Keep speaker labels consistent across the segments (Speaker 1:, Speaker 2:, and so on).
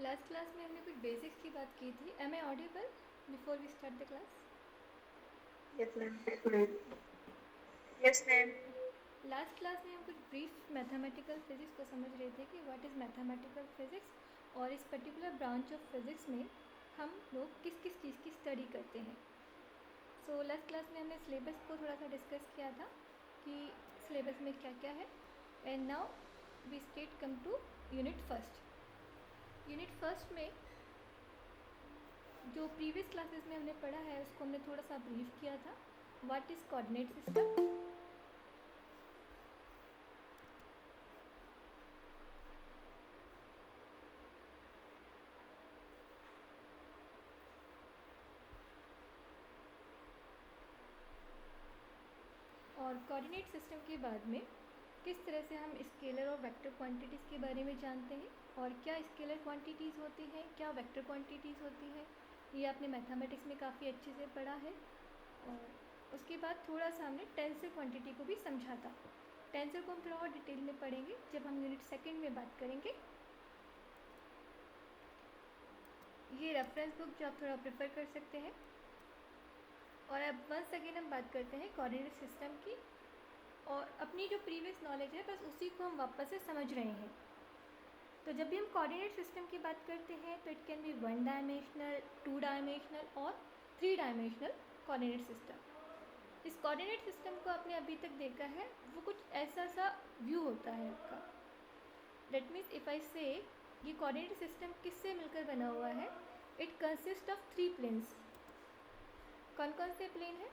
Speaker 1: Last class में हमने कुछ बेसिक्स की बात की थी. Am I audible before we start the class?
Speaker 2: Yes, ma'am. Yes, ma'am.
Speaker 1: Last class में हम कुछ ब्रीफ मैथमेटिकल फिजिक्स को समझ रहे थे कि व्हाट इज़ मैथमेटिकल फिजिक्स और इस पर्टिकुलर ब्रांच ऑफ फिजिक्स में हम लोग किस किस चीज़ की स्टडी करते हैं. सो लास्ट क्लास में हमने सिलेबस को थोड़ा सा डिस्कस किया था कि सिलेबस में क्या क्या है. And now we state come to unit first. Unit first में जो प्रीवियस क्लासेस में हमने पढ़ा है उसको हमने थोड़ा सा ब्रीफ किया था. व्हाट इज़ कोऑर्डिनेट सिस्टम, और कोऑर्डिनेट सिस्टम के बाद में किस तरह से हम स्केलर और वेक्टर क्वांटिटीज़ के बारे में जानते हैं और क्या स्केलर क्वांटिटीज़ होती हैं, क्या वेक्टर क्वांटिटीज़ होती हैं, ये आपने मैथमेटिक्स में काफ़ी अच्छे से पढ़ा है. और उसके बाद थोड़ा सा हमने टेंसर क्वांटिटी को भी समझा था. टेंसर को हम थोड़ा और डिटेल में पढ़ेंगे जब हम यूनिट सेकेंड में बात करेंगे. ये रेफरेंस बुक जो आप थोड़ा प्रेफर कर सकते हैं. और अब वंस अगेन हम बात करते हैं कोऑर्डिनेट सिस्टम की, और अपनी जो प्रीवियस नॉलेज है बस उसी को हम वापस से समझ रहे हैं. तो जब भी हम कोऑर्डिनेट सिस्टम की बात करते हैं तो it can be 1 dimensional, 2 dimensional और 3 डायमेंशनल कोऑर्डिनेट सिस्टम. इस कोऑर्डिनेट सिस्टम को आपने अभी तक देखा है, वो कुछ ऐसा सा व्यू होता है आपका. दैट मीन्स इफ़ आई से ये कोऑर्डिनेट सिस्टम किससे मिलकर बना हुआ है, इट कंसिस्ट ऑफ 3 प्लेन्स. कौन कौन से प्लेन है?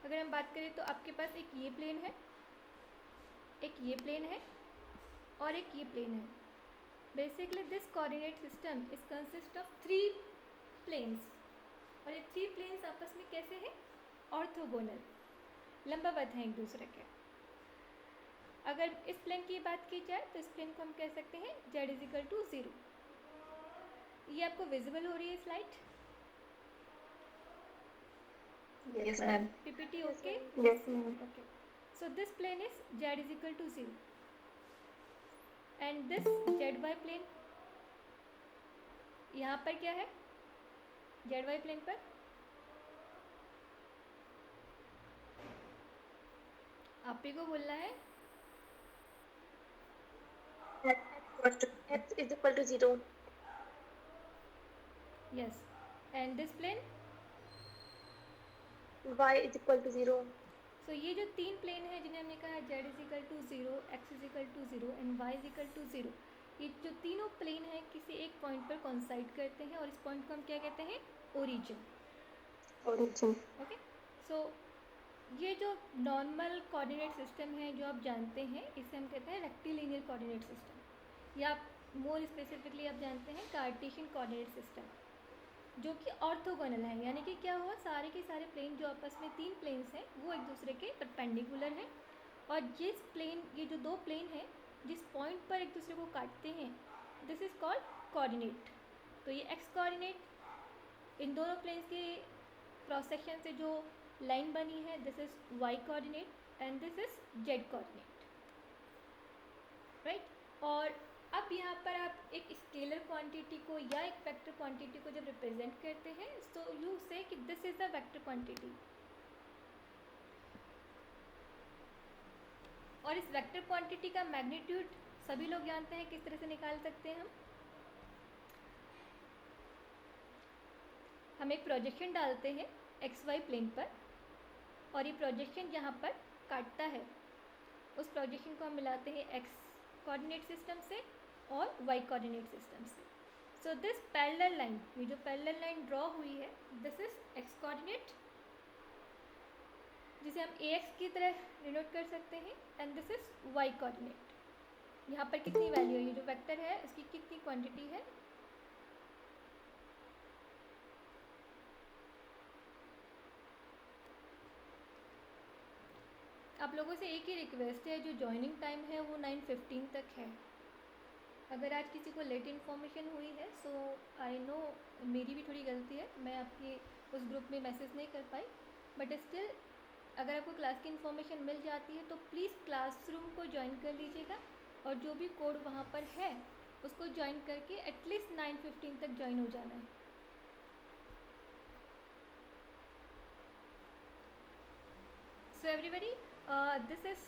Speaker 1: अगर हम बात करें तो आपके पास एक ये प्लेन है, एक ये प्लेन है और एक ये प्लेन है. Basically this coordinate system is consist of 3 planes. और ये 3 प्लेन्स आपस में कैसे हैं? ऑर्थोगोनल, लंबवत हैं एक दूसरे के. अगर इस प्लेन की बात की जाए तो इस प्लेन को हम कह सकते हैं z इज इक्वल टू 0. ये आपको विजिबल हो रही है slide?
Speaker 2: Yes, ma'am.
Speaker 1: PPT okay?
Speaker 2: Yes, ma'am.
Speaker 1: Okay. So this plane is z is equal to 0 and this zy plane यहाँ पर क्या है? zy प्लेन पर आप ही को बोलना है.
Speaker 2: X is equal to 0.
Speaker 1: Yes. And this plane?
Speaker 2: Y is equal to 0.
Speaker 1: So ये जो 3 प्लेन है जिन्हें हमने कहा z is equal to 0, x is equal to 0 and y is equal to 0, ये जो तीनों प्लेन हैं किसी एक पॉइंट पर कॉन्साइड करते हैं और इस पॉइंट को हम क्या कहते हैं? ओरिजिन.
Speaker 2: Origin.
Speaker 1: ओके. सो ये जो नॉर्मल कोऑर्डिनेट सिस्टम है जो आप जानते हैं, इसे हम कहते हैं रेक्टिलिनियर कोऑर्डिनेट सिस्टम, या मोर स्पेसिफिकली आप जानते हैं कार्टेशियन कोऑर्डिनेट सिस्टम, जो कि ऑर्थोगोनल है. यानी कि क्या हुआ, सारे के सारे प्लेन जो आपस में 3 प्लेन्स हैं वो एक दूसरे के परपेंडिकुलर हैं. और जिस प्लेन, ये जो 2 प्लेन हैं जिस पॉइंट पर एक दूसरे को काटते हैं, दिस इज़ कॉल्ड कोऑर्डिनेट. तो ये एक्स कोऑर्डिनेट, इन दोनों प्लेन्स के क्रॉस सेक्शन से जो लाइन बनी है, this is Y coordinate and this is Z coordinate. Right. और अब यहाँ पर आप एक स्केलर क्वांटिटी को या एक वेक्टर क्वांटिटी को जब रिप्रेजेंट करते हैं तो यू से कि this is the vector quantity. और इस वेक्टर क्वांटिटी का मैग्नीट्यूड सभी लोग जानते हैं, किस तरह से निकाल सकते हैं हम एक प्रोजेक्शन डालते हैं एक्स वाई प्लेन पर, और ये प्रोजेक्शन जहाँ पर काटता है उस प्रोजेक्शन को हम मिलाते हैं एक्स कोऑर्डिनेट सिस्टम से और वाई कोऑर्डिनेट सिस्टम से. सो दिस पैरेलल लाइन, ये जो पैरेलल लाइन ड्रॉ हुई है, दिस इज एक्स कोऑर्डिनेट जिसे हम ए एक्स की तरह डिनोट कर सकते हैं, and this is Y coordinate. यहाँ पर कितनी वैल्यू है, ये जो वेक्टर है इसकी कितनी क्वांटिटी है? आप लोगों से एक ही रिक्वेस्ट है, जो ज्वाइनिंग टाइम है वो 9:15 तक है. अगर आज किसी को लेट इन्फॉर्मेशन हुई है सो आई नो, मेरी भी थोड़ी गलती है, मैं आपके उस ग्रुप में मैसेज नहीं कर पाई. बट स्टिल अगर आपको क्लास की इन्फॉर्मेशन मिल जाती है तो प्लीज़ क्लासरूम को ज्वाइन कर लीजिएगा, और जो भी कोड वहाँ पर है उसको ज्वाइन करके एटलीस्ट 9:15 तक ज्वाइन हो जाना है. So everybody, this is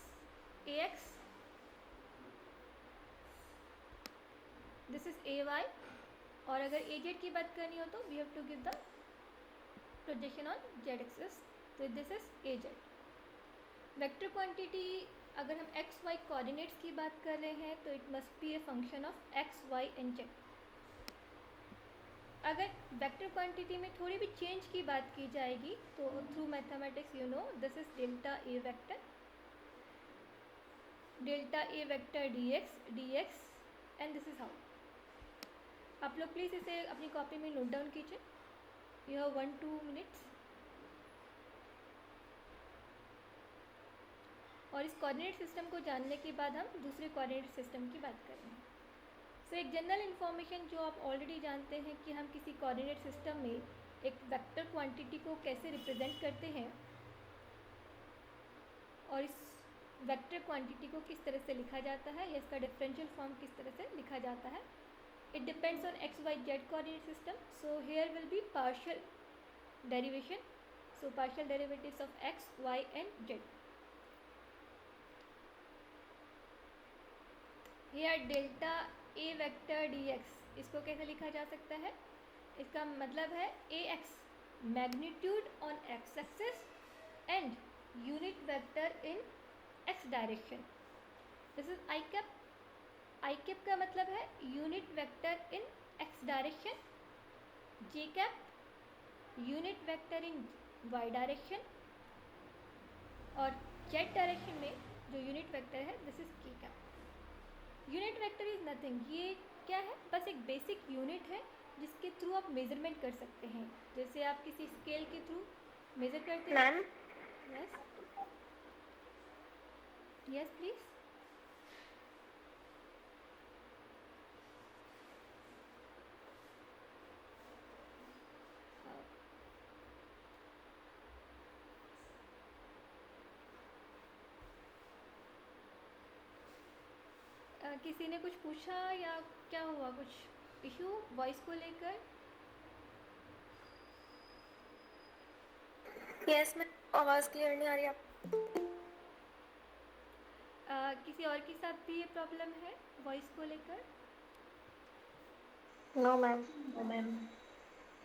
Speaker 1: AX, this is AY, और अगर AZ की बात करनी हो तो we have to give the projection on Z axis. तो this is AZ. Vector quantity अगर हम एक्स वाई कोऑर्डिनेट्स की बात कर रहे हैं तो it must be a function of X Y and Z. अगर वेक्टर क्वांटिटी में थोड़ी भी चेंज की बात की जाएगी तो through mathematics this is delta A vector D X and this is how. आप लोग प्लीज़ इसे अपनी कॉपी में नोट डाउन कीजिए. You have 1-2 minutes. और इस कोऑर्डिनेट सिस्टम को जानने के बाद हम दूसरे कोऑर्डिनेट सिस्टम की बात करेंगे. सो एक जनरल इन्फॉर्मेशन जो आप ऑलरेडी जानते हैं कि हम किसी कोऑर्डिनेट सिस्टम में एक वेक्टर क्वांटिटी को कैसे रिप्रेजेंट करते हैं और इस वेक्टर क्वांटिटी को किस तरह से लिखा जाता है या इसका डिफरेंशियल फॉर्म किस तरह से लिखा जाता है. It depends on X Y Z coordinate system. So here will be partial derivation. So partial derivatives of X Y and Z. Here delta A vector D X, इसको कैसे लिखा जा सकता है. इसका मतलब है A X magnitude on X axis and unit vector in X direction. This is I cap. I cap का मतलब है unit vector in X direction. J cap unit vector in Y direction. और जेड डायरेक्शन में जो unit vector है this is के cap. Unit vector is nothing. ये क्या है, बस एक बेसिक यूनिट है जिसके थ्रू आप मेजरमेंट कर सकते हैं. जैसे आप किसी स्केल के थ्रू मेजर करते हैं.
Speaker 2: Ma'am
Speaker 1: yes yes please. किसी ने कुछ पूछा या क्या हुआ, कुछ इशू वॉइस को लेकर.
Speaker 2: यस मैम, आवाज़ क्लियर नहीं आ रही. आप
Speaker 1: किसी और के साथ भी ये प्रॉब्लम है वॉइस को लेकर.
Speaker 2: No ma'am. No ma'am.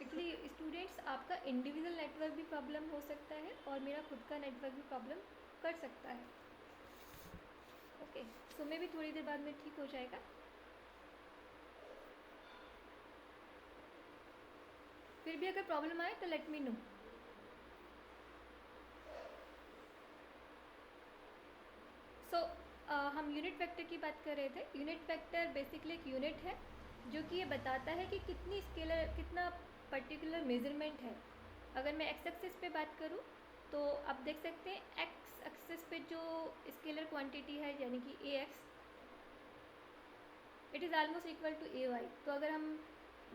Speaker 1: Actually students, आपका इंडिविजुअल नेटवर्क भी प्रॉब्लम हो सकता है और मेरा खुद का नेटवर्क भी प्रॉब्लम कर सकता है. ओके, सो मे भी थोड़ी देर बाद में ठीक हो जाएगा. फिर भी अगर प्रॉब्लम आए तो लेट मी नो. सो हम यूनिट वेक्टर की बात कर रहे थे. यूनिट वेक्टर बेसिकली एक यूनिट है जो कि ये बताता है कि कितनी स्केलर, कितना पर्टिकुलर मेजरमेंट है. अगर मैं एक्स एक्सिस पे बात करूँ तो आप देख सकते हैं एक्स एक्सिस पे जो स्केलर क्वांटिटी है यानी कि A X, it is almost equal to A Y. तो अगर हम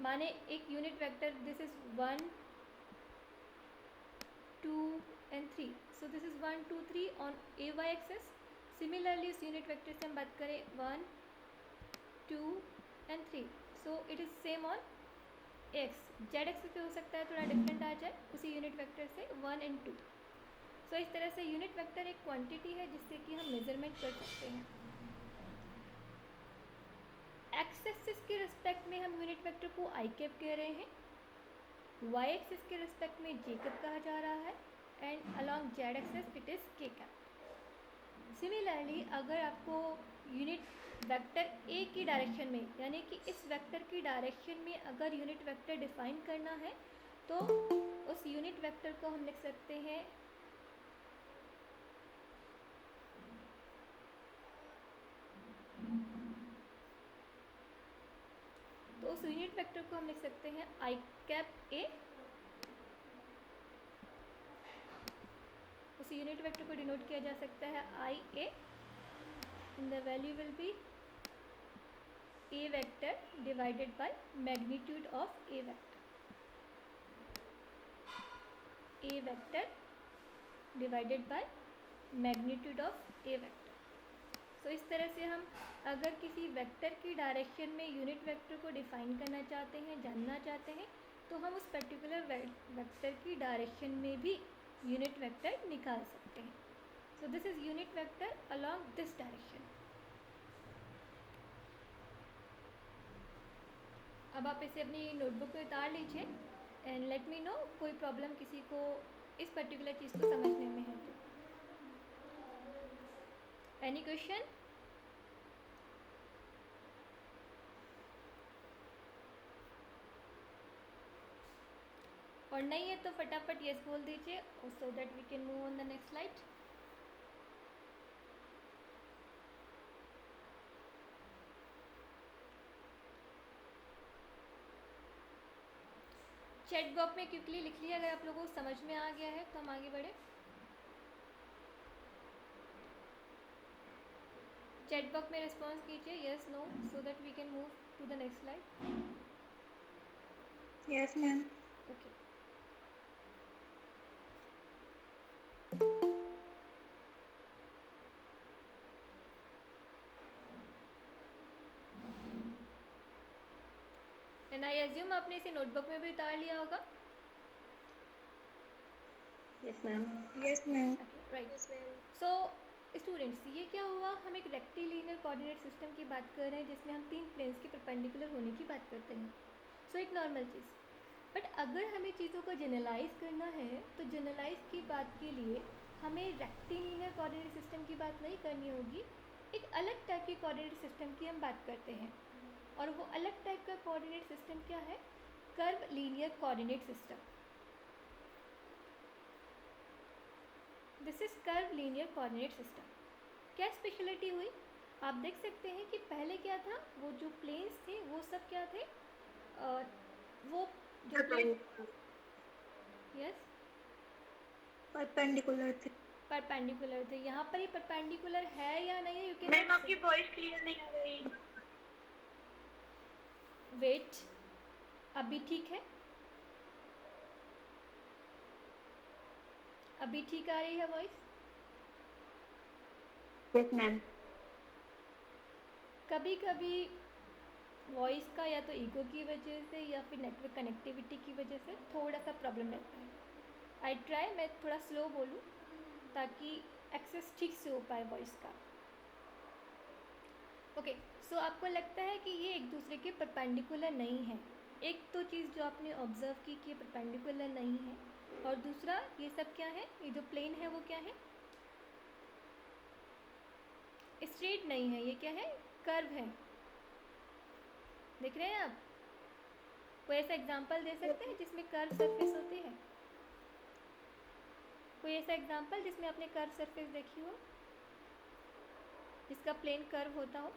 Speaker 1: माने एक unit vector this is 1 2 and 3. So this is 1 2 3 on A Y axis. Similarly उस यूनिट वेक्टर से हम बात करें 1 2 and 3. So it is same on X. Z axis पे हो सकता है थोड़ा डिफरेंट आ जाए उसी यूनिट वेक्टर से 1 and 2. सो इस तरह से यूनिट वेक्टर एक क्वांटिटी है जिससे कि हम मेजरमेंट कर सकते हैं. एक्स एक्सिस के रिस्पेक्ट में हम यूनिट वेक्टर को आई कैप कह रहे हैं. वाई एक्सिस के रिस्पेक्ट में जे कैप कहा जा रहा है and along Z axis it is के कैप. सिमिलरली अगर आपको यूनिट वेक्टर ए की डायरेक्शन में यानी कि इस वेक्टर की डायरेक्शन में अगर यूनिट वेक्टर डिफाइन करना है तो उस यूनिट वेक्टर को हम लिख सकते हैं उस यूनिट वेक्टर को हम लिख सकते हैं आई कैप ए. उस यूनिट वेक्टर को डिनोट किया जा सकता है I A and the value will be A vector divided by magnitude of A vector. A vector divided by magnitude of A vector. So इस तरह से हम अगर किसी वेक्टर की डायरेक्शन में यूनिट वेक्टर को डिफाइन करना चाहते हैं, जानना चाहते हैं, तो हम उस पर्टिकुलर वेक्टर की डायरेक्शन में भी यूनिट वेक्टर निकाल सकते हैं. सो this is unit vector along this direction. अब आप इसे अपनी नोटबुक में उतार लीजिए एंड लेट मी नो कोई प्रॉब्लम किसी को इस पर्टिकुलर चीज़ को समझने में है तो. Any question? और नहीं है तो फटाफट यस बोल दीजिए so that we can move on the next slide. Chat box में क्विकली लिख लिया अगर आप लोगों को समझ में आ गया है तो हम आगे बढ़े. चैट बॉक्स में रिस्पॉन्स कीजिए yes no so that we can move to the next slide.
Speaker 2: Yes ma'am.
Speaker 1: Okay. And I assume आपने इसे नोटबुक में भी उतार लिया होगा.
Speaker 2: Yes ma'am. Yes ma'am.
Speaker 1: Right.
Speaker 2: Yes ma'am.
Speaker 1: So students ये क्या हुआ, हम एक रेक्टिलिनियर कोऑर्डिनेट सिस्टम की बात कर रहे हैं जिसमें हम 3 प्लेन्स के परपेंडिकुलर होने की बात करते हैं. सो एक नॉर्मल चीज़. बट अगर हमें चीज़ों को जनरलाइज करना है तो जनरलाइज की बात के लिए हमें रेक्टिलिनियर कोऑर्डिनेट सिस्टम की बात नहीं करनी होगी. एक अलग टाइप की कोऑर्डिनेट सिस्टम की हम बात करते हैं और वो अलग टाइप का कोऑर्डिनेट सिस्टम क्या है? Curve linear coordinate system. This is curve linear coordinate system. क्या स्पेशलिटी हुई? आप देख सकते हैं कि पहले क्या था, वो जो प्लेन्स थे वो सब क्या थे, वो जो यस
Speaker 2: परपेंडिकुलर थे.
Speaker 1: परपेंडिकुलर थे. यहाँ पर ही परपेंडिकुलर है या नहीं है यू कैन.
Speaker 2: मैम आपकी वॉइस क्लियर नहीं आ रही.
Speaker 1: वेट, अभी ठीक है? अभी ठीक आ रही है वॉइस?
Speaker 2: Yes ma'am.
Speaker 1: कभी कभी वॉइस का या तो ईगो की वजह से या फिर नेटवर्क कनेक्टिविटी की वजह से थोड़ा सा प्रॉब्लम रहता है. आई ट्राई मैं थोड़ा स्लो बोलूँ ताकि एक्सेस ठीक से हो पाए वॉइस का. ओके. सो आपको लगता है कि ये एक दूसरे के परपेंडिकुलर नहीं है. एक तो चीज़ जो आपने ऑब्जर्व की कि ये परपेंडिकुलर नहीं है और दूसरा ये सब क्या है, ये जो प्लेन है वो क्या है? स्ट्रेट नहीं है. ये क्या है? कर्व है. देख रहे हैं आप? कोई ऐसा एग्जांपल दे सकते हैं जिसमें कर्व सरफेस होती है? कोई ऐसा एग्जांपल जिसमें आपने कर्व सरफेस देखी हो, जिसका प्लेन कर्व होता हो?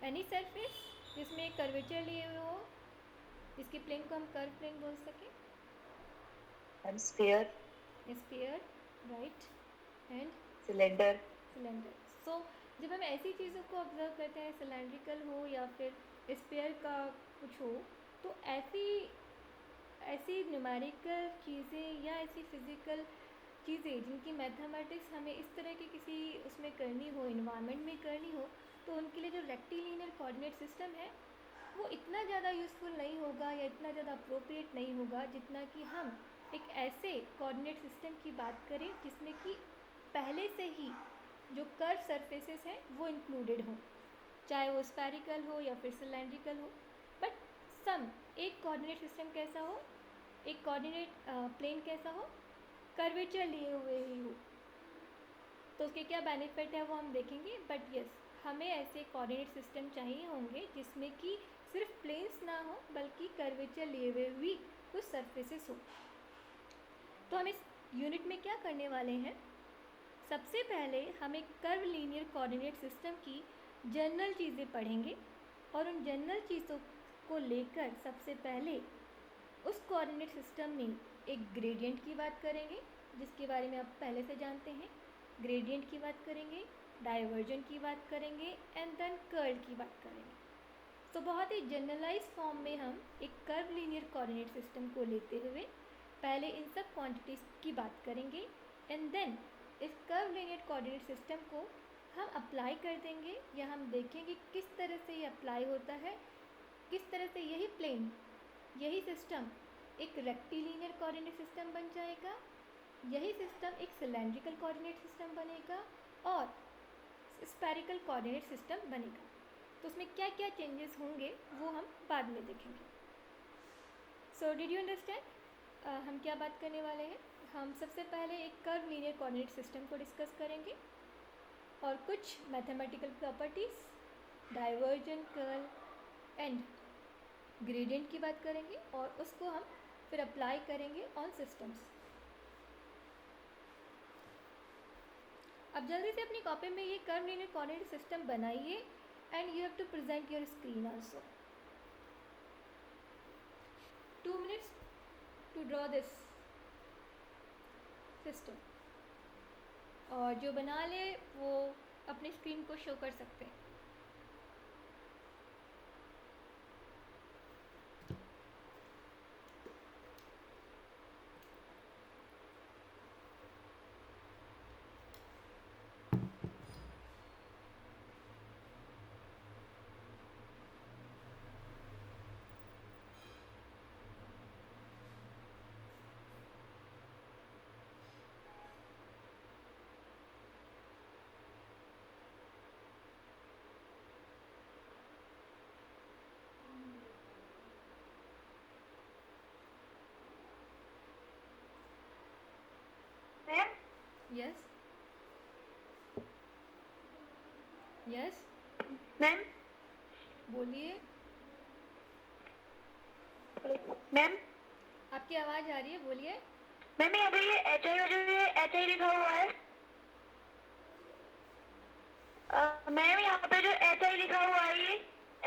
Speaker 1: एनी सरफेस जिसमें कर्वेचर लिए हुए हो, जिसके प्लेन को हम कर्व प्लेन बोल सकें?
Speaker 2: Sphere.
Speaker 1: Sphere, right. And
Speaker 2: cylinder.
Speaker 1: Cylinder. So जब हम ऐसी चीज़ों को ऑब्जर्व करते हैं, सिलेंड्रिकल हो या फिर स्फीयर का कुछ हो, तो ऐसी न्यूमेरिकल चीज़ें या ऐसी फिज़िकल चीज़ें जिनकी मैथमेटिक्स हमें इस तरह की किसी उसमें करनी हो, इन्वायरमेंट में करनी हो, तो उनके लिए जो रेक्टिलिनियर कोऑर्डिनेट सिस्टम है वो इतना ज़्यादा यूज़फुल नहीं होगा या इतना ज़्यादा अप्रोप्रिएट नहीं होगा जितना कि हम एक ऐसे कोऑर्डिनेट सिस्टम की बात करें जिसमें कि पहले से ही जो कर्व सरफेसेस हैं वो इंक्लूडेड हो, चाहे वो स्फेरिकल हो या फिर सिलेंड्रिकल हो. बट एक कोऑर्डिनेट सिस्टम कैसा हो, एक कोऑर्डिनेट प्लेन कैसा हो, कर्वेचर लिए हुए ही हो. तो उसके क्या बेनिफिट है वो हम देखेंगे. बट यस, हमें ऐसे कोऑर्डिनेट सिस्टम चाहिए होंगे जिसमें कि सिर्फ प्लेन्स ना हो बल्कि कर्वेचर लिए हुए भी कुछ सरफेसेस हो. तो हम इस यूनिट में क्या करने वाले हैं, सबसे पहले हम एक कर्व लीनियर कोऑर्डिनेट सिस्टम की जनरल चीज़ें पढ़ेंगे और उन जनरल चीज़ों को लेकर सबसे पहले उस कोऑर्डिनेट सिस्टम में एक ग्रेडियंट की बात करेंगे जिसके बारे में आप पहले से जानते हैं. ग्रेडियंट की बात करेंगे, डाइवर्जेंट की बात करेंगे एंड देन कर्ल की बात करेंगे. तो बहुत ही जनरलाइज फॉर्म में हम एक कर्व लीनियर कोऑर्डिनेट सिस्टम को लेते हुए पहले इन सब क्वांटिटीज़ की बात करेंगे एंड देन इस कर्व लीनियर कोऑर्डिनेट सिस्टम को हम अप्लाई कर देंगे या हम देखेंगे किस तरह से ये अप्लाई होता है, किस तरह से यही प्लेन, यही सिस्टम एक रेक्टिलिनियर कोऑर्डिनेट सिस्टम बन जाएगा, यही सिस्टम एक सिलेंड्रिकल कोऑर्डिनेट सिस्टम बनेगा और स्फेरिकल कोऑर्डिनेट सिस्टम बनेगा। तो उसमें क्या क्या चेंजेस होंगे वो हम बाद में देखेंगे। सो डिड यू अंडरस्टैंड हम क्या बात करने वाले हैं? हम सबसे पहले एक कर्व लीनियर कोऑर्डिनेट सिस्टम को डिस्कस करेंगे और कुछ mathematical properties, divergent, curl and gradient की बात करेंगे और उसको हम फिर अप्लाई करेंगे ऑन सिस्टम्स। अब जल्दी से अपनी कॉपी में ये कर्व लीनियर कोऑर्डिनेट सिस्टम बनाइए and you have to present your screen also. 2 minutes to draw this system. और जो बना ले वो अपनी स्क्रीन को शो कर सकते हैं। Yes. Yes.
Speaker 2: मैम
Speaker 1: बोलिए।
Speaker 2: मैम
Speaker 1: आपकी आवाज़ आ रही है, बोलिए।
Speaker 2: मैम यहाँ पे ये एच आई लिखा हुआ है। मैम यहाँ पे जो एच आई लिखा हुआ है ये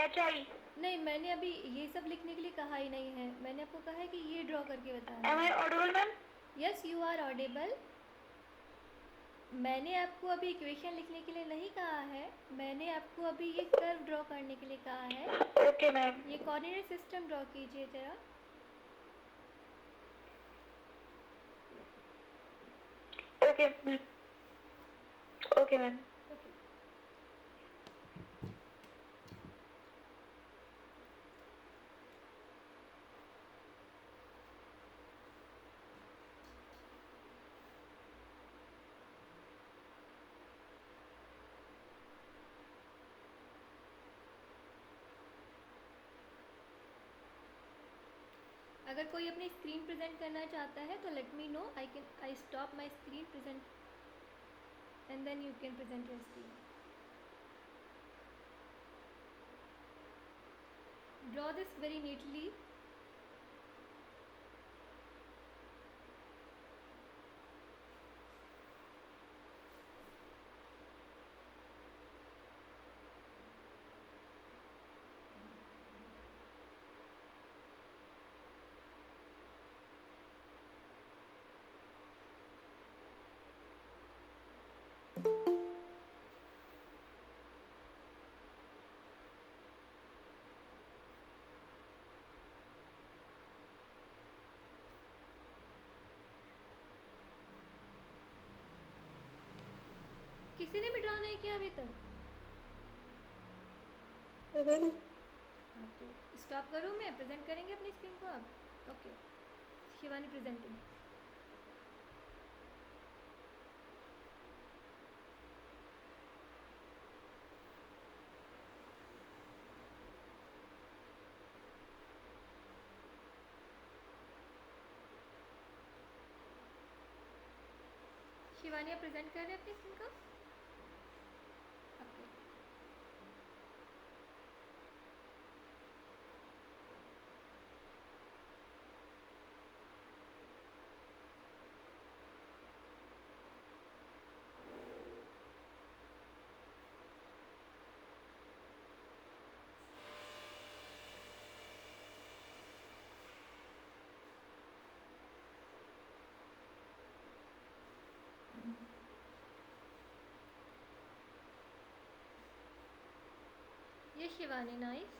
Speaker 2: एच आई।
Speaker 1: नहीं, मैंने अभी ये सब लिखने के लिए कहा ही नहीं है। मैंने आपको कहा है कि ये ड्रॉ करके बताना।
Speaker 2: Am I audible ma'am?
Speaker 1: Yes, you are audible. मैंने आपको अभी इक्वेशन लिखने के लिए नहीं कहा है, मैंने आपको अभी ये कर्व ड्रॉ करने के लिए कहा है।
Speaker 2: Okay ma'am.
Speaker 1: ये कोऑर्डिनेट सिस्टम ड्रॉ कीजिए जरा।
Speaker 2: Okay ma'am. Okay ma'am.
Speaker 1: अगर कोई अपनी स्क्रीन प्रेजेंट करना चाहता है तो let me know, I stop my screen present and then you can present your screen. Draw this very neatly. किसी ने भी ड्रा नहीं किया अभी तक? तो स्टॉप करूँ मैं? प्रेजेंट करेंगे अपनी स्क्रीन को आप? Okay, Shivani presenting. शिवानी आप प्रेजेंट कर रहे हैं अपनी स्क्रीन को? ओके। ये शिवानी, नाइस।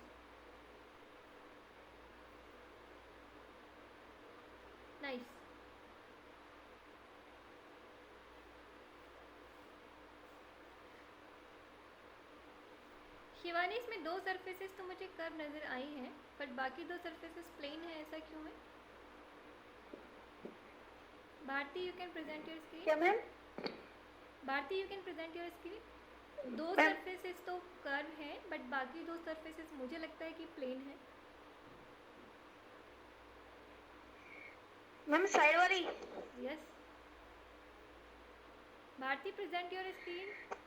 Speaker 1: नाइस। शिवानी, इसमें दो सरफेसेस तो मुझे कर्व नज़र आई हैं, बट बाकी दो सरफेसेस प्लेन है, ऐसा क्यों है? Bharti, you can present your screen.
Speaker 2: क्या ma'am?
Speaker 1: Bharti, you can present your screen. दो
Speaker 2: मैम
Speaker 1: सरफेसेस तो कर्व हैं, बट बाकी दो सरफेसेस मुझे लगता है कि प्लेन है।
Speaker 2: मैम साइड वाली।
Speaker 1: Yes. Bharti, present your screen.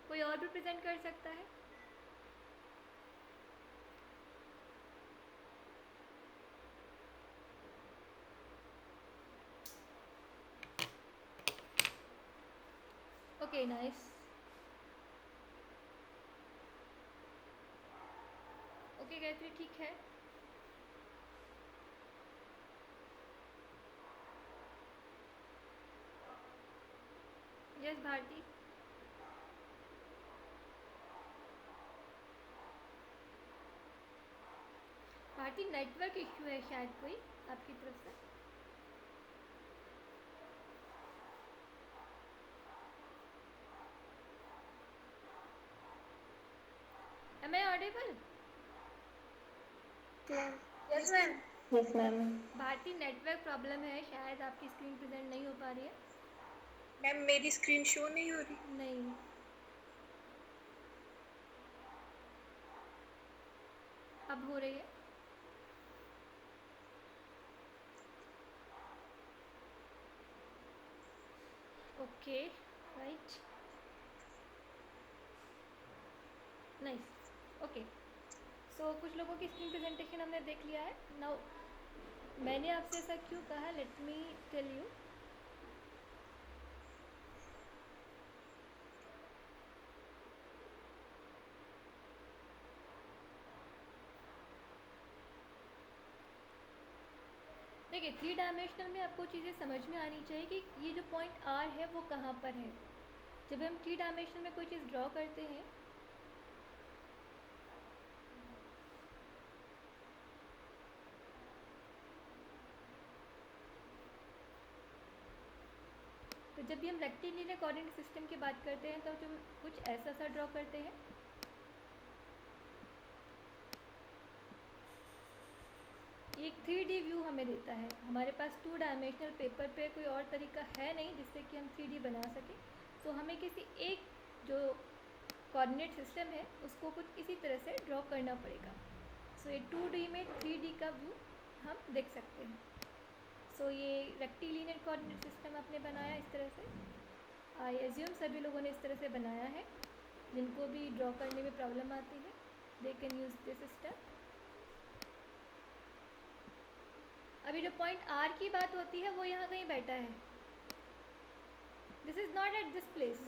Speaker 1: कोई और भी प्रेजेंट कर सकता है? Okay, nice. ओके गायत्री, ठीक है। Yes Bharti. Bharti, network issue है शायद कोई आपकी तरफ से। Am I audible?
Speaker 2: Yes ma'am. Yes ma'am.
Speaker 1: Bharti, network problem है, शायद आपकी स्क्रीन प्रेजेंट नहीं हो पा रही है।
Speaker 2: मैम मेरी स्क्रीन शो नहीं हो रही।
Speaker 1: नहीं, अब हो रही है। Okay, right, nice. ओके, सो कुछ लोगों की स्क्रीन प्रेजेंटेशन हमने देख लिया है। नाउ मैंने आपसे ऐसा क्यों कहा, लेट मी टेल यू। देखिए, 3 डायमेंशनल में आपको चीज़ें समझ में आनी चाहिए कि ये जो पॉइंट आर है वो कहाँ पर है। जब हम 3 डायमेंशनल में कोई चीज़ ड्रॉ करते हैं तो जब भी हम रेक्टिलिनियर कोऑर्डिनेट सिस्टम की बात करते हैं तो हम कुछ ऐसा सा ड्रॉ करते हैं। एक 3D व्यू हमें देता है। हमारे पास 2 डायमेंशनल पेपर पे कोई और तरीका है नहीं जिससे कि हम 3D बना सकें, तो हमें किसी एक जो कोऑर्डिनेट सिस्टम है उसको कुछ इसी तरह से ड्रॉ करना पड़ेगा। सो ये 2D में 3D का व्यू हम देख सकते हैं। सो ये रेक्टिलिनियर कोऑर्डिनेट सिस्टम आपने बनाया इस तरह से। आई एज्यूम सभी लोगों ने इस तरह से बनाया है। जिनको भी ड्रॉ करने में प्रॉब्लम आती है they can use this system. अभी जो पॉइंट आर की बात होती है वो यहाँ कहीं बैठा है। This is not at this place.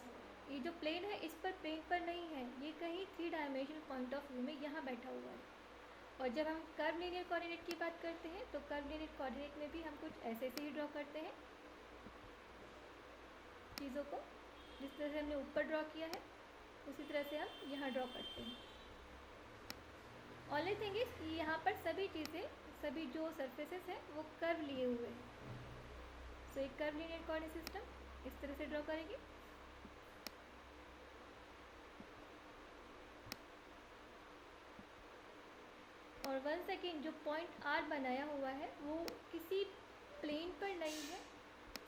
Speaker 1: ये जो प्लेन है इस पर प्लेन पर नहीं है, ये कहीं 3 डायमेंशनल पॉइंट ऑफ व्यू में यहाँ बैठा हुआ है। और जब हम कर्व लीनियर कोऑर्डिनेट की बात करते हैं तो कर्व लीनियर कोऑर्डिनेट में भी हम कुछ ऐसे से ही ड्रॉ करते हैं चीज़ों को। जिस तरह से हमने ऊपर ड्रॉ किया है उसी तरह से हम यहाँ ड्रॉ करते हैं। ओनली थिंग इज कि यहाँ पर सभी चीज़ें, सभी जो सरफेसेस हैं वो कर्व लिए हुए हैं। सो एक कर्व लीनियर कोऑर्डिनेट सिस्टम इस तरह से ड्रॉ करेंगे। और वंस अगेन जो पॉइंट आर बनाया हुआ है वो किसी प्लेन पर नहीं है,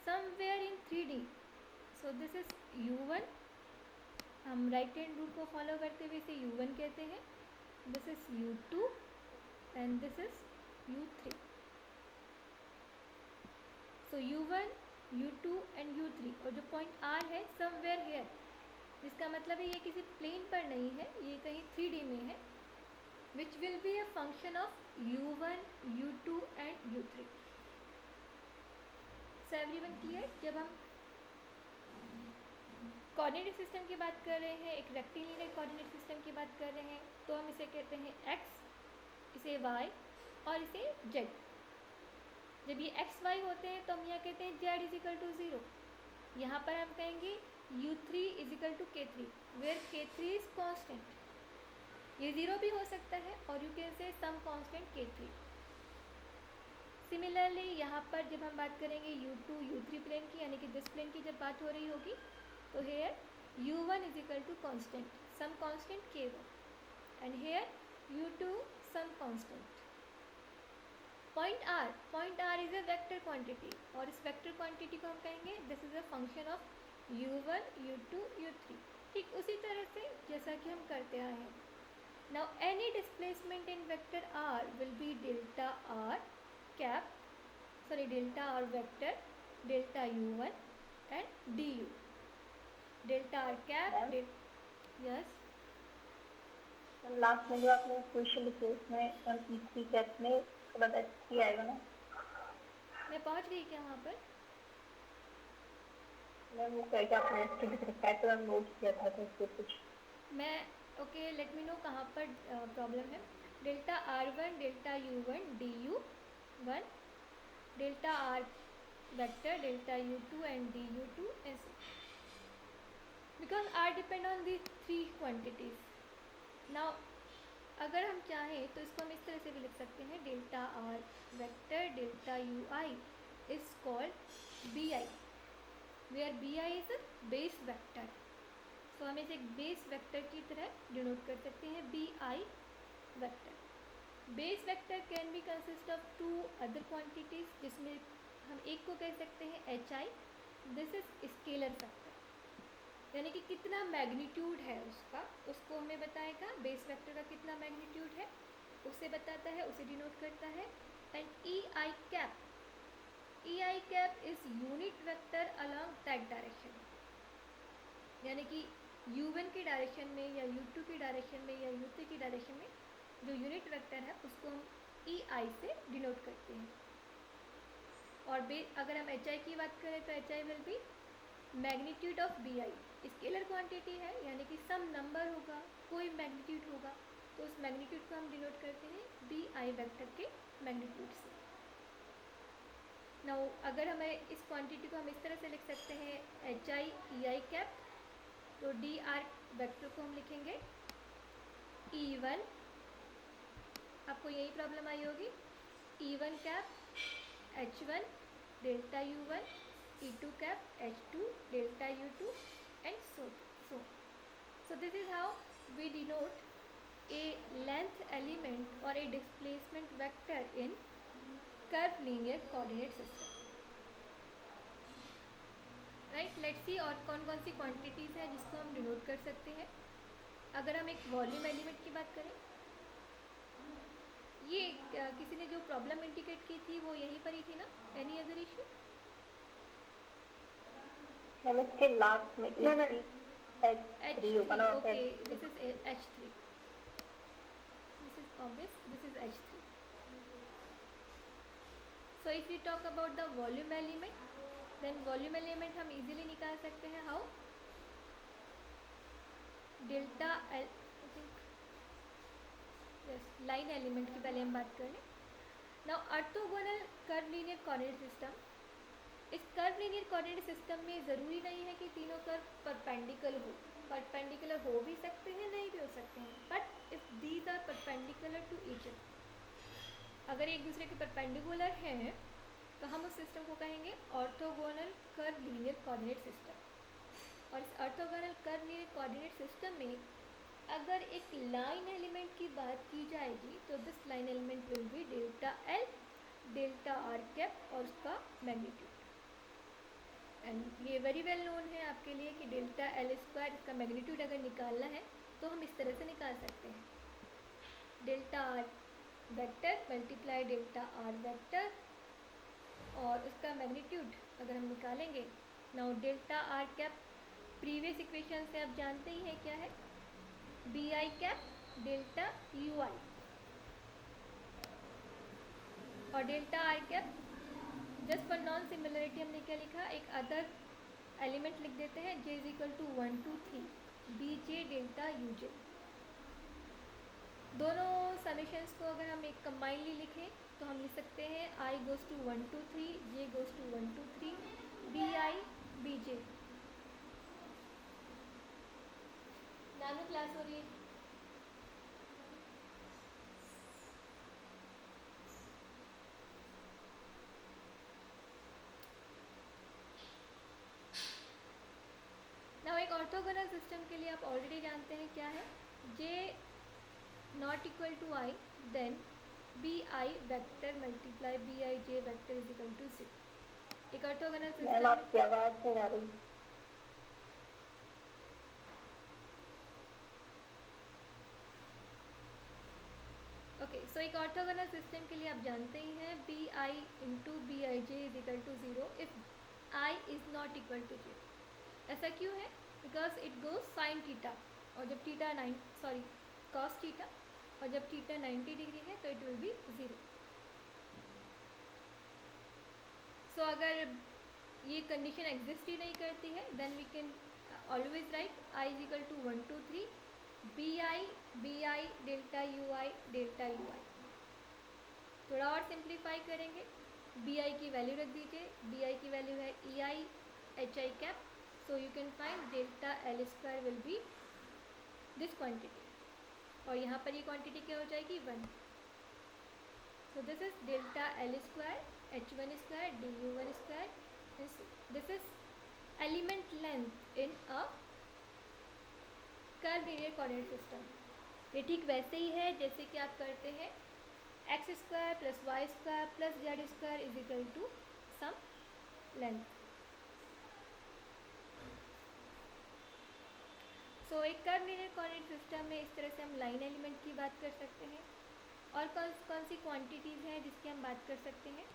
Speaker 1: somewhere in 3D। So this is U1। हम राइट हैंड रूल को फॉलो करते हुए इसे U1 कहते हैं। This is U2 and this is U3। So U1, U2 and U3। और जो पॉइंट R है समवेयर हेयर, जिसका मतलब है ये किसी प्लेन पर नहीं है, ये कहीं 3D में है, which will be a function of U1, U2 and U3. So everyone clear? जब हम कोऑर्डिनेट सिस्टम की बात कर रहे हैं, एक रेक्टिलिनियर कोऑर्डिनेट सिस्टम की बात कर रहे हैं, तो हम इसे कहते हैं x, इसे y और इसे z। जब ये x y होते हैं तो हम यहाँ कहते हैं z इजिकल टू 0। यहाँ पर हम कहेंगे U3 is equal to K3 where K3 is constant. ये 0 भी हो सकता है, और you can say some constant k3। Similarly यहाँ पर जब हम बात करेंगे u2 u3 प्लेन की, यानी कि दिस प्लेन की जब बात हो रही होगी, तो here u1 is equal to constant some constant k1 and here u2 some constant. Point r is a vector quantity, और इस वेक्टर क्वांटिटी को हम कहेंगे this is a function of u1 u2 u3। ठीक उसी तरह से जैसा कि हम करते आए हैं। Now any displacement in vector r will be delta r cap, sorry delta r vector, delta u1 and du, delta r cap, yes
Speaker 2: last में जो आपने क्वेश्चन लिखे उसमें ई3 कैप में उसके बाद h3 आएगा ना?
Speaker 1: मैं पहुंच गई क्या वहाँ पर?
Speaker 2: मैं वो कह के आपने h3 लिखा है तो मैं नोट किया था तो उससे कुछ
Speaker 1: मैं ओके लेट मी नो कहाँ पर प्रॉब्लम है। Delta r1 delta u1 du1, delta r vector delta u2 and du2 ऐसे, because r depend on these three quantities। now अगर हम चाहें तो इसको हम इस तरह से भी लिख सकते हैं, delta r vector delta ui is called bi, where bi is a base vector। so हम इसे एक बेस वेक्टर की तरह डिनोट कर सकते हैं, bi vector। Base vector can be consist of two other quantities, जिसमें हम एक को कह सकते हैं hi, this is scalar factor, यानी कि कितना मैग्नीट्यूड है उसका, उसको हमें बताएगा। बेस वेक्टर का कितना मैग्नीट्यूड है उसे बताता है, उसे डिनोट करता है। And ei cap is unit vector along that direction, यानी कि u1 की डायरेक्शन में या u2 की डायरेक्शन में या u3 की डायरेक्शन में जो यूनिट वेक्टर है उसको हम ei से डिनोट करते हैं। और अगर हम hi की बात करें तो hi will be magnitude of bi, scalar quantity है, यानी कि सम नंबर होगा, कोई मैग्नीट्यूड होगा, तो उस मैग्नीट्यूड को हम डिनोट करते हैं bi वेक्टर के मैग्नीट्यूड से। नाउ अगर हमें इस क्वांटिटी को हम इस तरह से लिख सकते हैं hi ei कैप, तो dr वेक्टर को हम लिखेंगे e1, आपको यही प्रॉब्लम आई होगी, e1 cap h1 delta u1, e2 cap h2 delta u2 and so this is how we denote a length element or a displacement vector in curved linear coordinate system। Right, let's see और कौन कौन सी quantities हैं जिसको हम denote कर सकते हैं। अगर हम एक वॉल्यूम एलिमेंट की बात करें, ये किसी ने जो प्रॉब्लम इंडिकेट की थी वो यहीं पर ही थी ना? Any other issue?
Speaker 2: हम इसके लास्ट में H3 होगा ना?
Speaker 1: Okay, this is H3, this is obvious, this is H3। So if you talk about the volume element, then volume element हम इजीली निकाल सकते हैं। How? Delta L, line element की पहले हम बात कर लें। Now orthogonal curve linear coordinate system, इस कर्व लीनियर कोऑर्डिनेट सिस्टम में ज़रूरी नहीं है कि तीनों कर्व परपेंडिकुलर हो भी सकते हैं, नहीं भी हो सकते हैं, but if these are perpendicular to each other, अगर एक दूसरे के परपेंडिकुलर हैं तो हम उस सिस्टम को कहेंगे orthogonal curve linear coordinate system. और इस orthogonal curve linear coordinate system में अगर एक लाइन एलिमेंट की बात की जाएगी तो this line element will be delta L, delta R cap और उसका मैग्नीट्यूड। एंड ये वेरी वेल नोन है आपके लिए कि डेल्टा एल स्क्वायर, इसका मैग्नीट्यूड अगर निकालना है तो हम इस तरह से निकाल सकते हैं, delta R vector multiply delta R vector और उसका मैग्नीट्यूड अगर हम निकालेंगे। Now delta R cap previous equation से आप जानते ही हैं क्या है, B I cap delta U I, और delta R cap just for non similarity हमने क्या लिखा, एक अदर एलिमेंट लिख देते हैं, J is equal to 1 2 3 B J delta U J. दोनों समीशंस को अगर हम एक कंबाइनली लिखें तो हम लिख सकते हैं I goes to 1 2 3, J goes to 1 2 3, B I B J. नानू क्लास हो रही है? ऑर्थोगोनल सिस्टम के लिए आप ऑलरेडी जानते हैं क्या है, J not equal to I, then B I vector multiply B I J vector is equal to 0। एक ऑर्थोगोनल
Speaker 2: मैम
Speaker 1: सिस्टम
Speaker 2: आपकी आवाज नहीं आ रही।
Speaker 1: ओके, सो एक ऑर्थोगोनल सिस्टम के लिए आप जानते ही हैं B I into B I J is equal to 0 if I is not equal to 0। ऐसा क्यों है? Because it goes sine theta, और जब थीटा कॉस थीटा, और जब थीटा 90 डिग्री है तो इट विल बी 0। सो अगर ये कंडीशन एग्जिस्ट ही नहीं करती है then we can always write I is equal to 1 2 3 B I delta U I. थोड़ा और सिंप्लीफाई करेंगे, बी आई की वैल्यू रख दीजिए, बी आई की वैल्यू है E I H I cap, so you can find delta L square will be this quantity, और यहाँ पर ये क्वांटिटी क्या हो जाएगी 1। So this is delta L square H one square D U one square, this is element length in a curve linear coordinate system. ये ठीक वैसे ही है जैसे कि आप करते हैं X square plus Y square plus Z square is equal to some length. So एक कर्व लीनियर कोऑर्डिनेट सिस्टम में इस तरह से हम लाइन एलिमेंट की बात कर सकते हैं, और कौन सी क्वांटिटीज़ हैं जिसकी हम बात कर सकते हैं।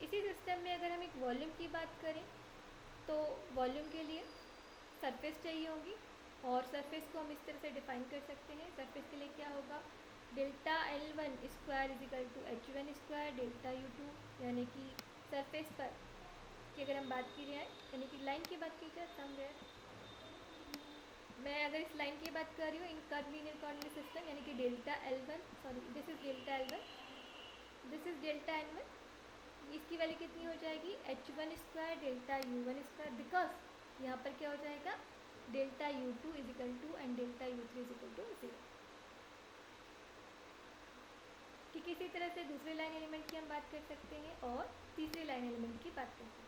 Speaker 1: इसी सिस्टम में अगर हम एक वॉल्यूम की बात करें तो वॉल्यूम के लिए सरफेस चाहिए होगी, और सरफेस को हम इस तरह से डिफाइन कर सकते हैं। सरफेस के लिए क्या होगा, delta L one square is equal to H one square delta U two, यानी कि सरफेस पर की अगर हम बात की जाए, यानी कि लाइन की बात की जाए समवेयर, मैं अगर इस लाइन की बात कर रही हूँ in curve linear coordinate system, यानी कि delta L one, sorry this is delta L one, this is delta L one, इसकी वैल्यू कितनी हो जाएगी H one square delta U one square, because यहाँ पर क्या हो जाएगा delta U two is equal to and delta U three is equal to 0। ठीक इसी तरह से दूसरे लाइन एलिमेंट की हम बात कर सकते हैं और तीसरे लाइन एलिमेंट की बात कर सकते हैं।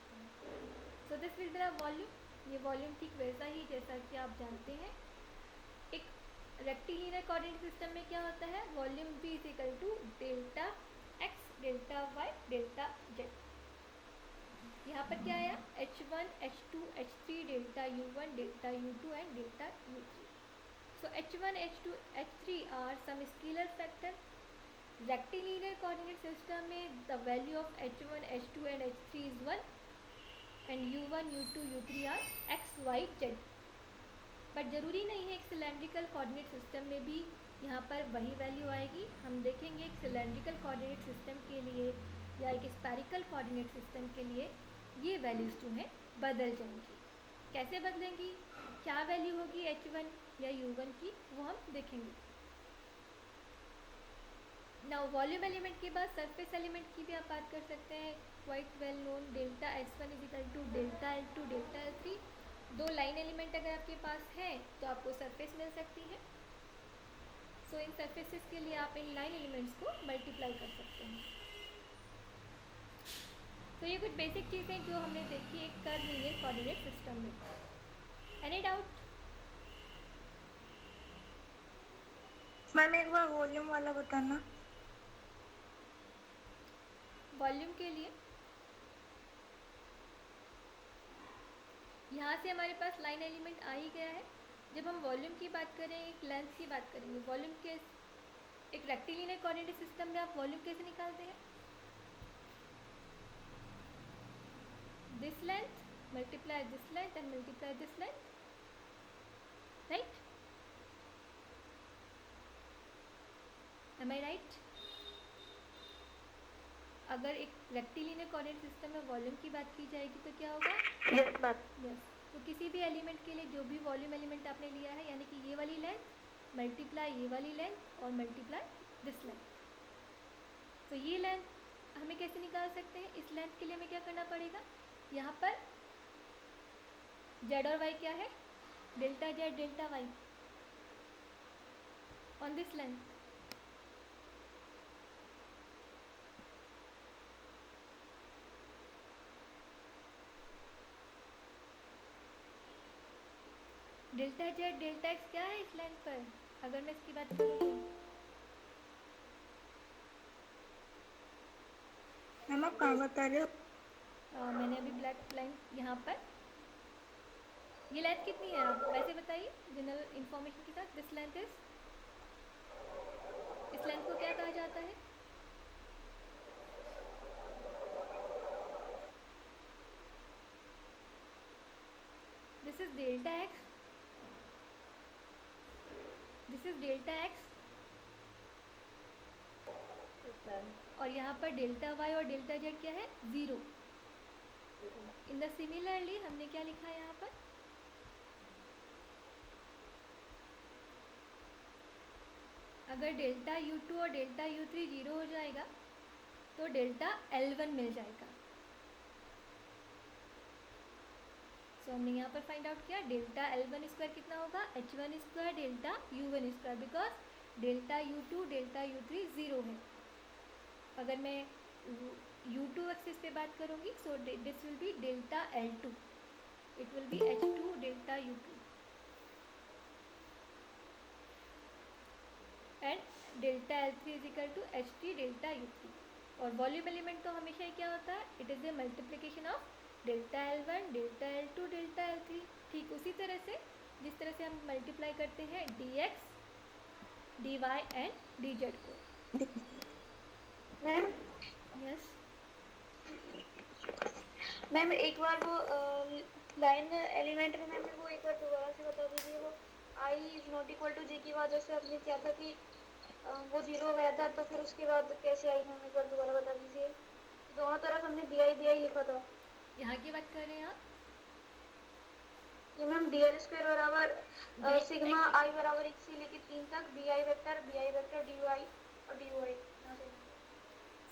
Speaker 1: सो this will be the volume. ये वॉल्यूम ठीक वैसा ही जैसा कि आप जानते हैं एक रेक्टिलिनियर कोऑर्डिनेट सिस्टम में क्या होता है, वॉल्यूम भी is equal to delta X delta Y delta Z. यहाँ पर क्या आया H1 H2 H3 delta U1 delta U2 and डेल्टा U3। So H1 H2 H3 are some scalar factor. Rectilinear coordinate system में the value of H1 H2 and H3 is 1 and U1 U2 U3 are x y z। But ज़रूरी नहीं है एक cylindrical coordinate system में भी यहाँ पर वही वैल्यू आएगी। हम देखेंगे एक सिलेंड्रिकल कोऑर्डिनेट सिस्टम के लिए या एक स्फेरिकल कोऑर्डिनेट सिस्टम के लिए ये वैल्यूज़ जो हैं बदल जाएंगी। कैसे बदलेंगी, क्या वैल्यू होगी H1 या U1 की, वो हम देखेंगे। नाउ वॉल्यूम एलिमेंट के बाद सरफेस एलिमेंट की भी आप बात कर सकते हैं। Quite well known delta S1 is equal to delta L2 delta L3। दो लाइन एलिमेंट अगर आपके पास है तो आपको सरफेस मिल सकती है। सो इन सरफेसेस के लिए आप इन लाइन एलिमेंट्स को मल्टीप्लाई कर सकते हैं। तो ये कुछ बेसिक चीज़ें जो हमने देखी एक कर्व लीनियर कोऑर्डिनेट सिस्टम में। Any doubt?
Speaker 2: मैम एक बार वॉल्यूम वाला बताना।
Speaker 1: वॉल्यूम के लिए यहाँ से हमारे पास लाइन एलिमेंट आ ही गया है। जब हम वॉल्यूम की बात करें, एक लेंथ की बात करेंगे, वॉल्यूम के एक रेक्टिलिनियर कोऑर्डिनेट सिस्टम में आप वॉल्यूम कैसे निकालते हैं, this length multiply this length and multiply this length, right? am I right? अगर एक रेक्टिलिनियर कोऑर्डिनेट सिस्टम में वॉल्यूम की बात की जाएगी तो क्या होगा,
Speaker 2: यस मैम।
Speaker 1: यस, तो किसी भी एलिमेंट के लिए जो भी वॉल्यूम एलिमेंट आपने लिया है, यानी कि ये वाली लेंथ मल्टीप्लाई ये वाली लेंथ और मल्टीप्लाई दिस लेंथ। तो ये लेंथ हमें कैसे निकाल सकते हैं, इस लेंथ के लिए हमें क्या करना पड़ेगा, यहाँ पर z और y क्या है, delta z delta y on this length. Delta Z delta x क्या है इस लाइन पर, अगर मैं इसकी बात करूँ तो?
Speaker 2: मैम आप कहाँ बता रहे हो?
Speaker 1: मैंने अभी ब्लैक लाइन यहाँ पर, ये लेंथ कितनी है आप वैसे बताइए जनरल इंफॉर्मेशन के साथ। दिस लेंथ इज, इस लेंथ को क्या कहा जाता है? This is delta x, this is delta x, और यहाँ पर डेल्टा वाई और डेल्टा जेड क्या है, 0। इन द सिमिलरली हमने क्या लिखा है यहाँ पर, अगर डेल्टा U2 और डेल्टा U3 0 हो जाएगा तो डेल्टा L1 मिल जाएगा। सो हमने यहाँ पर फाइंड आउट किया डेल्टा L1 स्क्वायर कितना होगा, H1 square delta U1 square, because delta U2 delta U3 0 है। अगर मैं U2 एक्सिस पे बात करूँगी so this will be delta L2, it will be H2 delta U2 and delta L3 is equal to H3 delta U3। और volume element तो हमेशा ही क्या होता है, it is a multiplication of delta L1 delta L2 delta L3। ठीक उसी तरह से जिस तरह से हम मल्टीप्लाई करते हैं dx dy एंड dz को।
Speaker 2: मैम
Speaker 1: यस
Speaker 2: मैम एक बार वो लाइन एलिमेंट में मैम वो एक बार दोबारा से बता दीजिए। वो आई इज नॉट इक्वल टू जे की वजह से हमने क्या था कि वो 0 हो गया था, तो फिर उसके बाद कैसे आई मैम एक बार दोबारा बता दीजिए। दोनों तरफ हमने डी आई लिखा था।
Speaker 1: यहाँ की बात कर रहे हैं आप?
Speaker 2: ये मैम dl स्क्वायर बराबर सिग्मा आई बराबर 1 से लेके 3 तक bi वेक्टर dy और dy।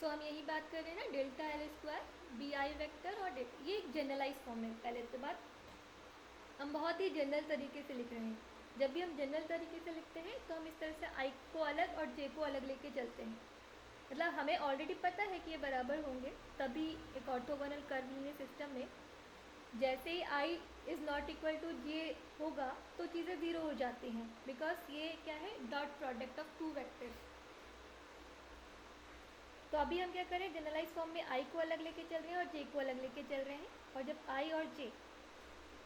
Speaker 1: सो हम यही बात कर रहे हैं ना, delta L square B I vector और ये एक जनरलाइज फॉर्म है। पहले तो बात हम बहुत ही जनरल तरीके से लिख रहे हैं। जब भी हम जनरल तरीके से लिखते हैं तो हम इस तरह से आई को अलग और जे को अलग लेके चलते हैं। मतलब हमें ऑलरेडी पता है कि ये बराबर होंगे, तभी एक ऑर्थोगोनल कर्वीलिनियर सिस्टम में जैसे ही I is not equal to जे होगा तो चीज़ें 0 हो जाती हैं, बिकॉज ये क्या है, डॉट प्रोडक्ट ऑफ 2 वेक्टर्स। तो अभी हम क्या करें, जनरलाइज फॉर्म में आई को अलग लेके चल रहे हैं और जे को अलग लेके चल रहे हैं। और जब आई और जे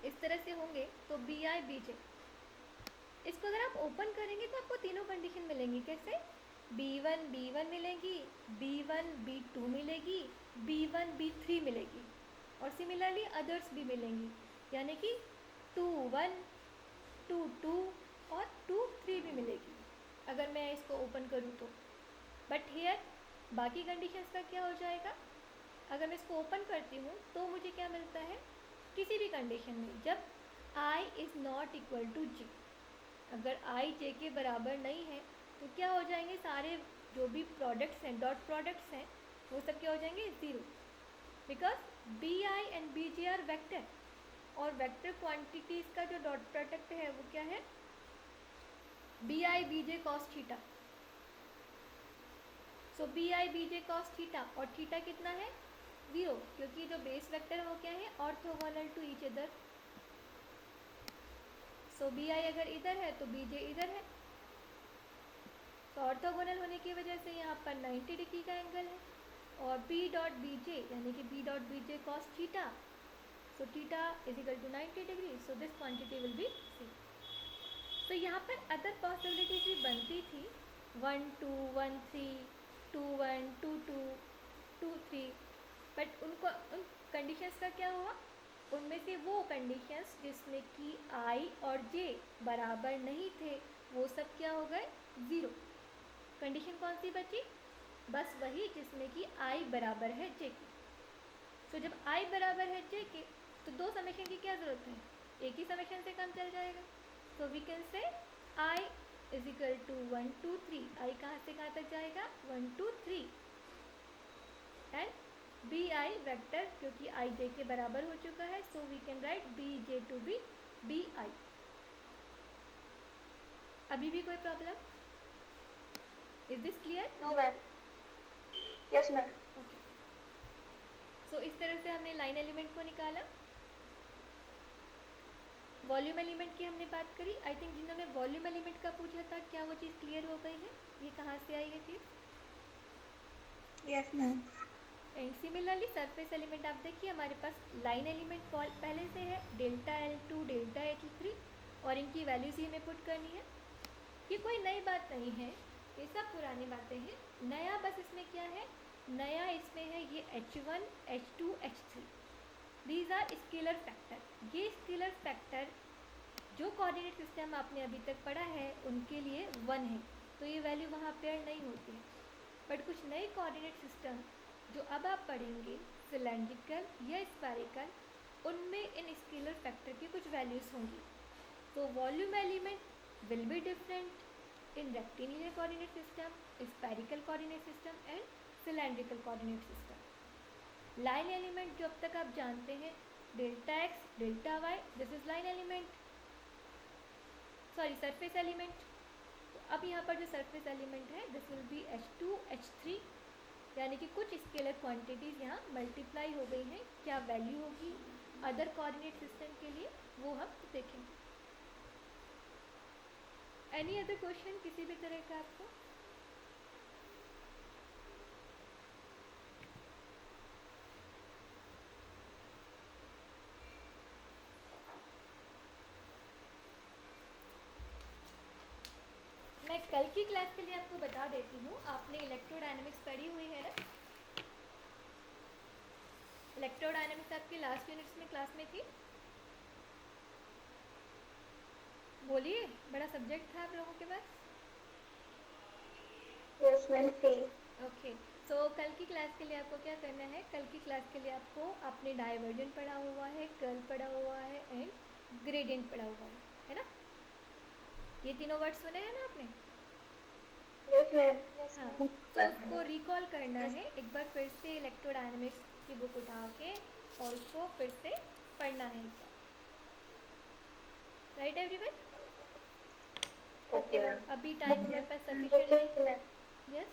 Speaker 1: इस तरह से होंगे तो बी आई बी जे, इसको अगर आप ओपन करेंगे तो आपको तीनों कंडीशन मिलेंगी। कैसे, B1 मिलेगी, B1 B2 मिलेगी, B1 B3 मिलेगी, और सिमिलरली अदर्स भी मिलेंगी, यानी कि 2-1 2-2 और 2-3 भी मिलेगी अगर मैं इसको ओपन करूँ तो। बट हियर बाकी कंडीशंस का क्या हो जाएगा, अगर मैं इसको ओपन करती हूँ तो मुझे क्या मिलता है, किसी भी कंडीशन में जब i is not equal to j, अगर i j के बराबर नहीं है तो क्या हो जाएंगे, सारे जो भी प्रोडक्ट्स हैं, डॉट प्रोडक्ट्स हैं, वो सब क्या हो जाएंगे, 0, because B I and B J are vector, और वेक्टर क्वांटिटीज़ का जो डॉट प्रोडक्ट है वो क्या है, B I B J cos theta. So B I B J cos theta, और थीटा कितना है, 0, क्योंकि जो बेस वेक्टर है वो क्या है, orthogonal to each other. So B I अगर इधर है तो बी जे इधर है, तो ऑर्थोगोनल होने की वजह से यहाँ पर 90 डिग्री का एंगल है। और बी डॉट बी जे यानी कि B dot B J cos theta, so theta is equal to 90 degree, so this quantity will be C. तो यहाँ पर अदर पॉसिबिलिटीज भी बनती थी, 1 2 1 3 2 1 2 2 2 3, बट उनको उन कंडीशंस का क्या हुआ, उनमें से वो कंडीशंस जिसमें कि आई और जे बराबर नहीं थे वो सब क्या हो गए, 0। कंडीशन कौन सी बची, बस वही जिसमें कि आई बराबर है जे के। तो जब आई बराबर है जे के तो दो समेशन की क्या ज़रूरत है, एक ही समेशन से काम चल जाएगा। तो we can say I is equal to 1 2 3, I कहाँ से कहाँ तक जाएगा, 1 2 3, एंड बी आई वेक्टर क्योंकि आई जे के बराबर हो चुका है, so we can write B J to B B I. अभी भी कोई problem, is this clear?
Speaker 2: No ma'am, yes ma'am.
Speaker 1: Okay, so इस तरह से हमने लाइन एलिमेंट को निकाला। वॉल्यूम एलिमेंट की हमने बात करी। आई थिंक जिन्होंने वॉल्यूम एलिमेंट का पूछा था, क्या वो चीज़ क्लियर हो गई है, ये कहाँ से आई है चीज़?
Speaker 2: Yes ma'am.
Speaker 1: And similarly surface element आप देखिए, हमारे पास लाइन एलिमेंट पहले से है, डेल्टा L2 डेल्टा H3, और इनकी वैल्यूज ही हमें पुट करनी है। ये कोई नई बात नहीं है, ये सब पुरानी बातें हैं। नया बस इसमें क्या है, नया इसमें है ये H1 H2 H3, these are scalar factor. ये स्केलर फैक्टर जो कोऑर्डिनेट सिस्टम आपने अभी तक पढ़ा है उनके लिए 1 है, तो ये वैल्यू वहाँ पेयर नहीं होती है। बट कुछ नए कोऑर्डिनेट सिस्टम जो अब आप पढ़ेंगे, सिलेंड्रिकल या स्फेरिकल, उनमें इन स्केलर फैक्टर की कुछ वैल्यूज़ होंगी। तो volume element will be different in rectangular coordinate system, spherical coordinate system and cylindrical coordinate system. Line element जो अब तक आप जानते हैं, delta X delta Y, this is line element, sorry surface element. तो अब यहाँ पर जो सरफेस एलिमेंट है, this will be H2 H3, यानी कि कुछ स्केलर क्वांटिटीज़ यहाँ मल्टीप्लाई हो गई हैं। क्या वैल्यू होगी अदर कोऑर्डिनेट सिस्टम के लिए, वो हम देखेंगे। एनी अदर क्वेश्चन किसी भी तरह का आपको? मैं कल की क्लास के लिए आपको बता देती हूँ, आपने इलेक्ट्रोडायनेमिक्स पढ़ी हुई है ना? इलेक्ट्रोडायनेमिक्स आपकी लास्ट यूनिट्स में क्लास में थी। बोलिए, बड़ा सब्जेक्ट था आप लोगों के पास।
Speaker 2: यस मैम थी।
Speaker 1: ओके, सो कल की क्लास के लिए आपको क्या करना है, कल की क्लास के लिए आपको आपने डाइवर्जेंट पढ़ा हुआ है, कर्ल पढ़ा हुआ है एंड ग्रेडियंट पढ़ा हुआ है ना? ये तीनों वर्ड सुने हैं ना आपने?
Speaker 2: Yes ma'am.
Speaker 1: हाँ, तो उसको रिकॉल करना है एक बार फिर से, इलेक्ट्रोडायनेमिक्स की बुक उठा के और उसको फिर से पढ़ना है। Right everyone?
Speaker 2: Okay ma'am.
Speaker 1: अभी टाइम मेरे पास सफिशिएंट है। यस,